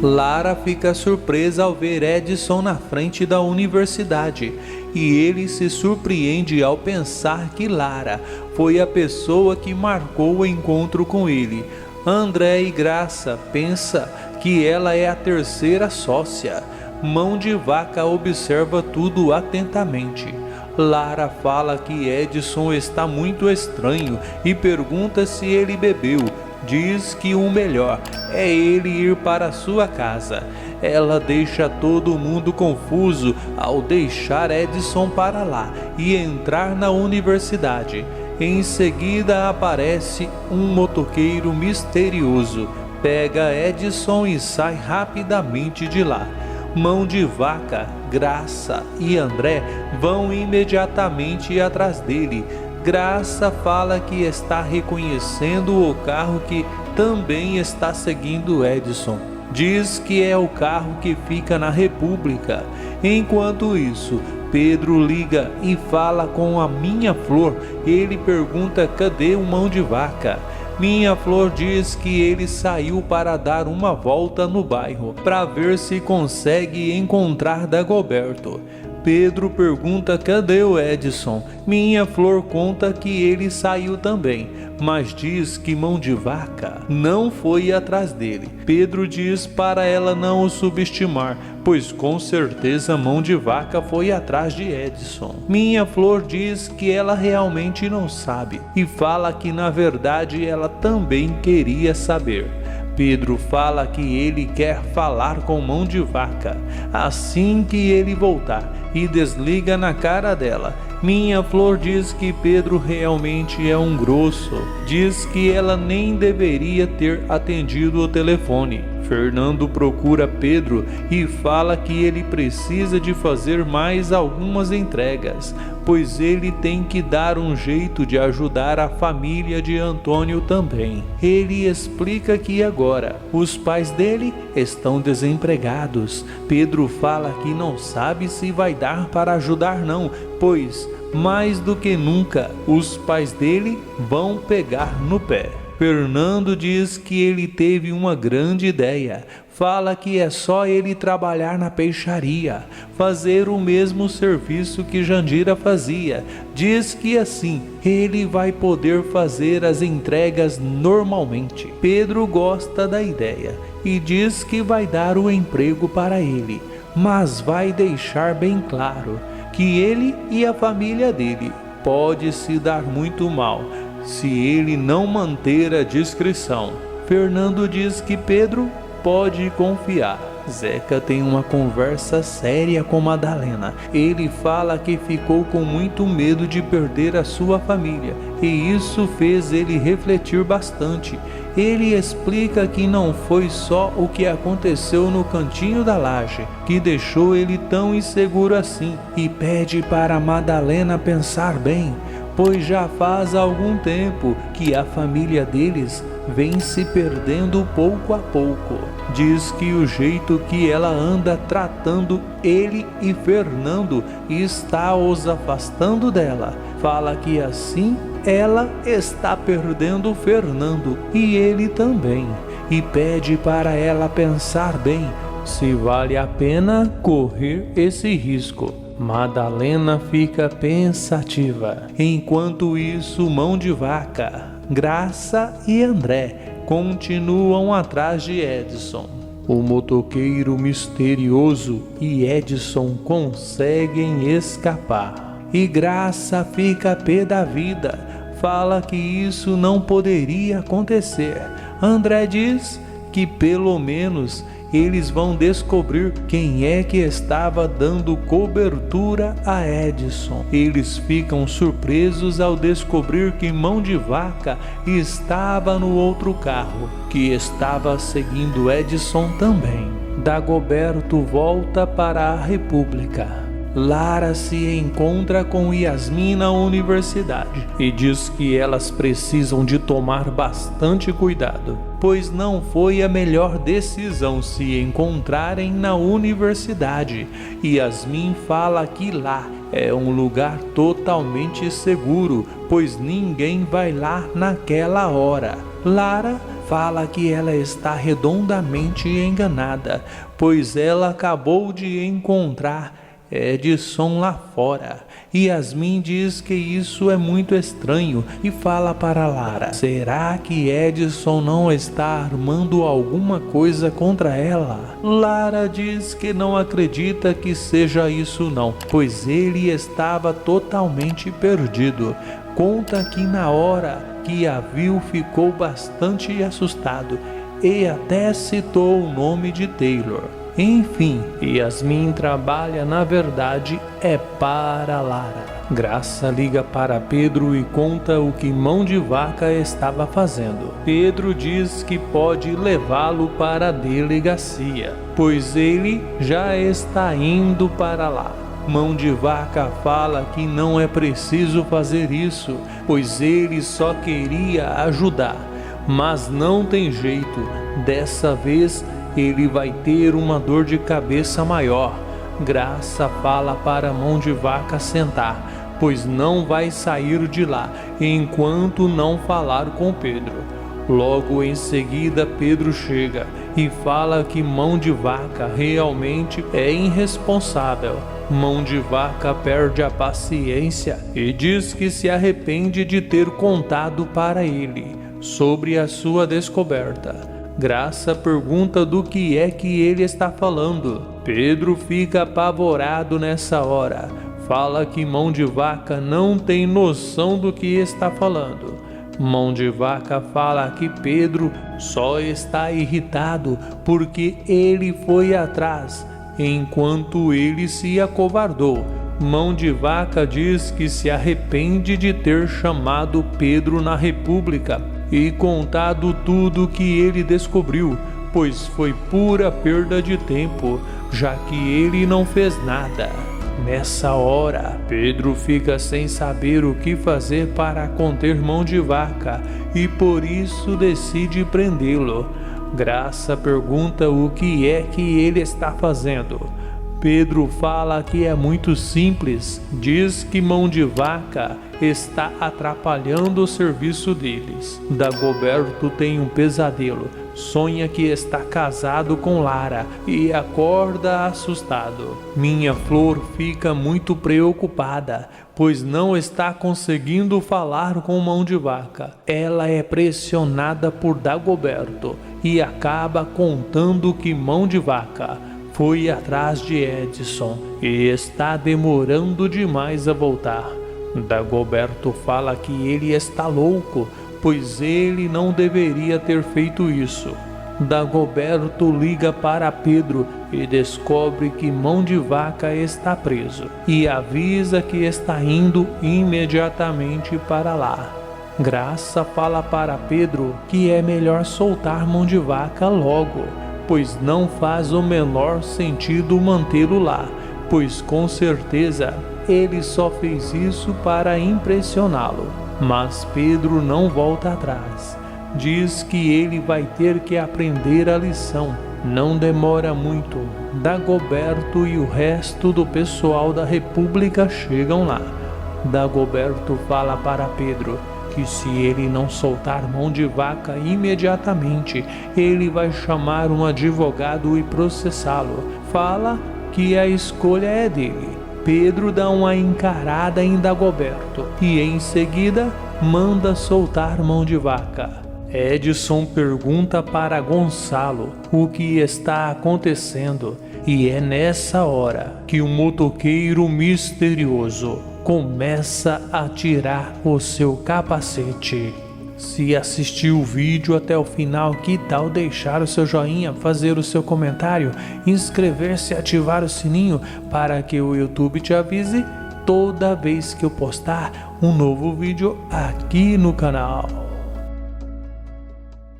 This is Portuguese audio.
Lara fica surpresa ao ver Edson na frente da universidade e ele se surpreende ao pensar que Lara foi a pessoa que marcou o encontro com ele. André e Graça pensa que ela é a terceira sócia. Mão de Vaca observa tudo atentamente. Lara fala que Edson está muito estranho e pergunta se ele bebeu. Diz que o melhor é ele ir para sua casa. Ela deixa todo mundo confuso ao deixar Edson para lá e entrar na universidade. Em seguida aparece um motoqueiro misterioso, pega Edson e sai rapidamente de lá. Mão de Vaca, Graça e André vão imediatamente atrás dele. Graça fala que está reconhecendo o carro que também está seguindo Edson. Diz que é o carro que fica na República. Enquanto isso, Pedro liga e fala com a Minha Flor. Ele pergunta cadê o Mão de Vaca. Minha Flor diz que ele saiu para dar uma volta no bairro para ver se consegue encontrar Dagoberto. Pedro pergunta cadê o Edson. Minha Flor conta que ele saiu também, mas diz que Mão de Vaca não foi atrás dele. Pedro diz para ela não o subestimar, pois com certeza Mão de Vaca foi atrás de Edson. Minha Flor diz que ela realmente não sabe e fala que na verdade ela também queria saber. Pedro fala que ele quer falar com Mão de Vaca assim que ele voltar e desliga na cara dela. Minha Flor diz que Pedro realmente é um grosso. Diz que ela nem deveria ter atendido o telefone. Fernando procura Pedro e fala que ele precisa de fazer mais algumas entregas, pois ele tem que dar um jeito de ajudar a família de Antônio também. Ele explica que agora os pais dele estão desempregados. Pedro fala que não sabe se vai dar para ajudar não, pois mais do que nunca os pais dele vão pegar no pé. Fernando diz que ele teve uma grande ideia. Fala que é só ele trabalhar na peixaria, fazer o mesmo serviço que Jandira fazia. Diz que assim ele vai poder fazer as entregas normalmente. Pedro gosta da ideia e diz que vai dar o emprego para ele, mas vai deixar bem claro que ele e a família dele pode se dar muito mal se ele não manter a discrição. Fernando diz que Pedro pode confiar. Zeca tem uma conversa séria com Madalena. Ele fala que ficou com muito medo de perder a sua família e isso fez ele refletir bastante. Ele explica que não foi só o que aconteceu no cantinho da laje que deixou ele tão inseguro assim e pede para Madalena pensar bem, pois já faz algum tempo que a família deles vem se perdendo pouco a pouco. Diz que o jeito que ela anda tratando ele e Fernando está os afastando dela. Fala que assim ela está perdendo Fernando e ele também, e pede para ela pensar bem se vale a pena correr esse risco. Madalena fica pensativa. Enquanto isso, Mão de Vaca, Graça e André continuam atrás de Edson. O motoqueiro misterioso e Edson conseguem escapar. E Graça fica pé da vida. Fala que isso não poderia acontecer. André diz que pelo menos eles vão descobrir quem é que estava dando cobertura a Edson. Eles ficam surpresos ao descobrir que Mão de Vaca estava no outro carro, que estava seguindo Edson também. Dagoberto volta para a República. Lara se encontra com Yasmin na universidade e diz que elas precisam de tomar bastante cuidado, pois não foi a melhor decisão se encontrarem na universidade. Yasmin fala que lá é um lugar totalmente seguro, pois ninguém vai lá naquela hora. Lara fala que ela está redondamente enganada, pois ela acabou de encontrar Edson lá fora. Yasmin diz que isso é muito estranho e fala para Lara: será que Edson não está armando alguma coisa contra ela? Lara diz que não acredita que seja isso não, pois ele estava totalmente perdido. Conta que na hora que a viu ficou bastante assustado e até citou o nome de Taylor. Enfim, Yasmin trabalha na verdade para Lara. Graça liga para Pedro e conta o que Mão de Vaca estava fazendo. Pedro diz que pode levá-lo para a delegacia, pois ele já está indo para lá. Mão de Vaca fala que não é preciso fazer isso, pois ele só queria ajudar. Mas não tem jeito, dessa vez ele vai ter uma dor de cabeça maior. Graça fala para Mão de Vaca sentar, pois não vai sair de lá enquanto não falar com Pedro. Logo em seguida Pedro chega e fala que Mão de Vaca realmente é irresponsável. Mão de Vaca perde a paciência e diz que se arrepende de ter contado para ele sobre a sua descoberta. Graça pergunta do que é que ele está falando. Pedro fica apavorado nessa hora. Fala que Mão de Vaca não tem noção do que está falando. Mão de Vaca fala que Pedro só está irritado porque ele foi atrás, enquanto ele se acovardou. Mão de Vaca diz que se arrepende de ter chamado Pedro na República e contado tudo que ele descobriu, pois foi pura perda de tempo, já que ele não fez nada. Nessa hora, Pedro fica sem saber o que fazer para conter Mão de Vaca e por isso decide prendê-lo. Graça pergunta o que é que ele está fazendo. Pedro fala que é muito simples, diz que Mão de Vaca está atrapalhando o serviço deles. Dagoberto tem um pesadelo, sonha que está casado com Lara e acorda assustado. Minha Flor fica muito preocupada, pois não está conseguindo falar com Mão de Vaca. Ela é pressionada por Dagoberto e acaba contando que Mão de Vaca foi atrás de Edson e está demorando demais a voltar. Dagoberto fala que ele está louco, pois ele não deveria ter feito isso. Dagoberto liga para Pedro e descobre que Mão de Vaca está preso e avisa que está indo imediatamente para lá. Graça fala para Pedro que é melhor soltar Mão de Vaca logo, pois não faz o menor sentido mantê-lo lá, pois com certeza ele só fez isso para impressioná-lo. Mas Pedro não volta atrás. Diz que ele vai ter que aprender a lição. Não demora muito. Dagoberto e o resto do pessoal da República chegam lá. Dagoberto fala para Pedro que se ele não soltar Mão de Vaca imediatamente, ele vai chamar um advogado e processá-lo. Fala que a escolha é dele. Pedro dá uma encarada em Dagoberto e em seguida manda soltar Mão de Vaca. Edson pergunta para Gonçalo o que está acontecendo e é nessa hora que o motoqueiro misterioso começa a tirar o seu capacete. Se assistiu o vídeo até o final, que tal deixar o seu joinha, fazer o seu comentário, inscrever-se e ativar o sininho para que o YouTube te avise toda vez que eu postar um novo vídeo aqui no canal.